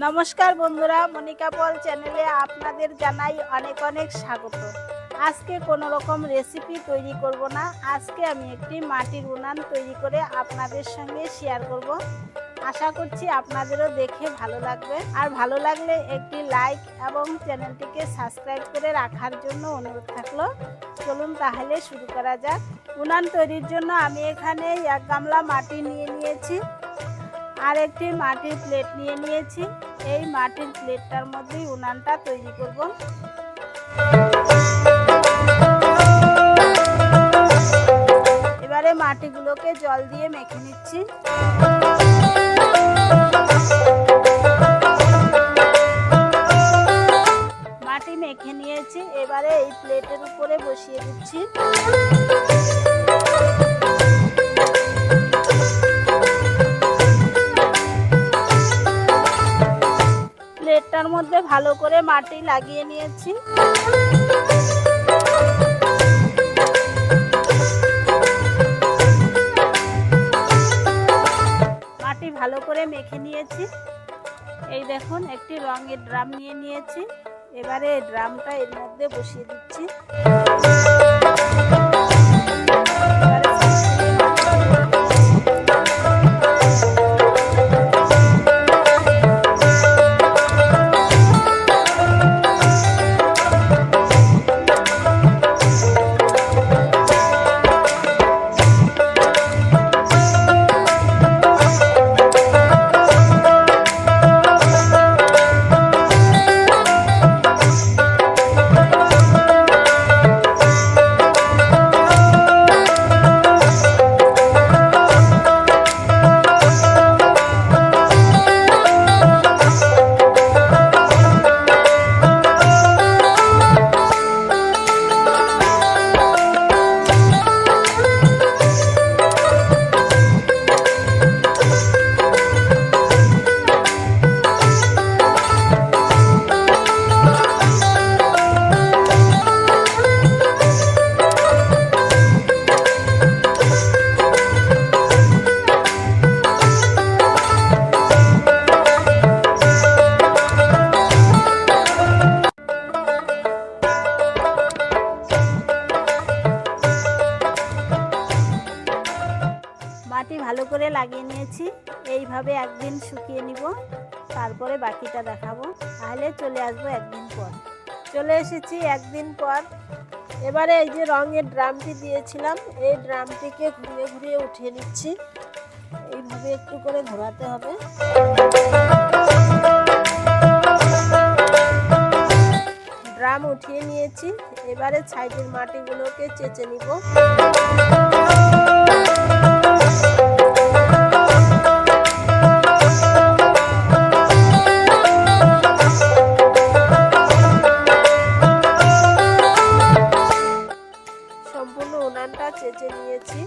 নমস্কার বন্ধুরা, মনিকা পল চ্যানেলে আপনাদের জানাই অনেক অনেক স্বাগত। আজকে কোনো রকম রেসিপি তৈরি করব না। আজকে আমি একটি মাটির উনান তৈরি করে আপনাদের সঙ্গে শেয়ার করব। আশা করছি আপনাদেরও দেখে ভালো লাগবে, আর ভালো লাগলে একটি লাইক এবং চ্যানেলটিকে সাবস্ক্রাইব করে রাখার জন্য অনুরোধ থাকলো। চলুন তাহলে শুরু করা যাক। উনান তৈরির জন্য আমি এখানে 1 গামলা মাটি নিয়ে নিয়েছি, আর একটি মাটির প্লেট নিয়ে নিয়েছি। এই মাটির প্লেটটার মধ্যেই উনানটা তৈরি করব। এবারে মাটিগুলোকে জল দিয়ে মেখে নিচ্ছি। মাটি মেখে নিয়েছি, এবারে এই প্লেটের উপরে বসিয়ে দিচ্ছি। প্লেটটার মধ্যে ভালো করে মাটি লাগিয়ে নিয়েছি। মাটি ভালো করে মেখে নিয়েছি। এই দেখুন, একটি রঙের ড্রাম নিয়ে নিয়েছি। এবারে এই ড্রামটা এর মধ্যে বসিয়ে দিচ্ছি। মাটি ভালো করে লাগিয়ে নিয়েছি। এইভাবে একদিন শুকিয়ে নিব, তারপরে বাকিটা দেখাবো। তাহলে চলে আসবো একদিন পর। চলে এসেছি একদিন পর। এবারে এই যে রঙের ড্রামটি দিয়েছিলাম, এই ড্রামটিকে ঘুরিয়ে ঘুরিয়ে উঠিয়ে নিচ্ছি। এইভাবে একটু করে ঘোরাতে হবে। ড্রাম উঠিয়ে নিয়েছি। এবারে সাইডের মাটিগুলোকে চেঁচে নিব। সম্পূর্ণ উনানটা চেঁচে নিয়েছি।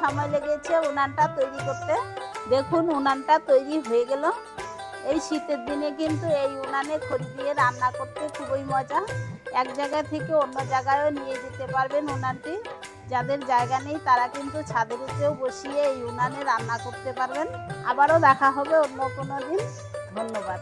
সময় লেগেছে উনানটা তৈরি করতে। দেখুন উনানটা তৈরি হয়ে গেল। এই শীতের দিনে কিন্তু এই উনানে খড়ি দিয়ে রান্না করতে খুবই মজা। এক জায়গা থেকে অন্য জায়গায়ও নিয়ে যেতে পারবেন উনানটি। যাদের জায়গা নেই তারা কিন্তু ছাদের উপরেও বসিয়ে এই উনানে রান্না করতে পারবেন। আবারও দেখা হবে অন্য কোনো দিন। ধন্যবাদ।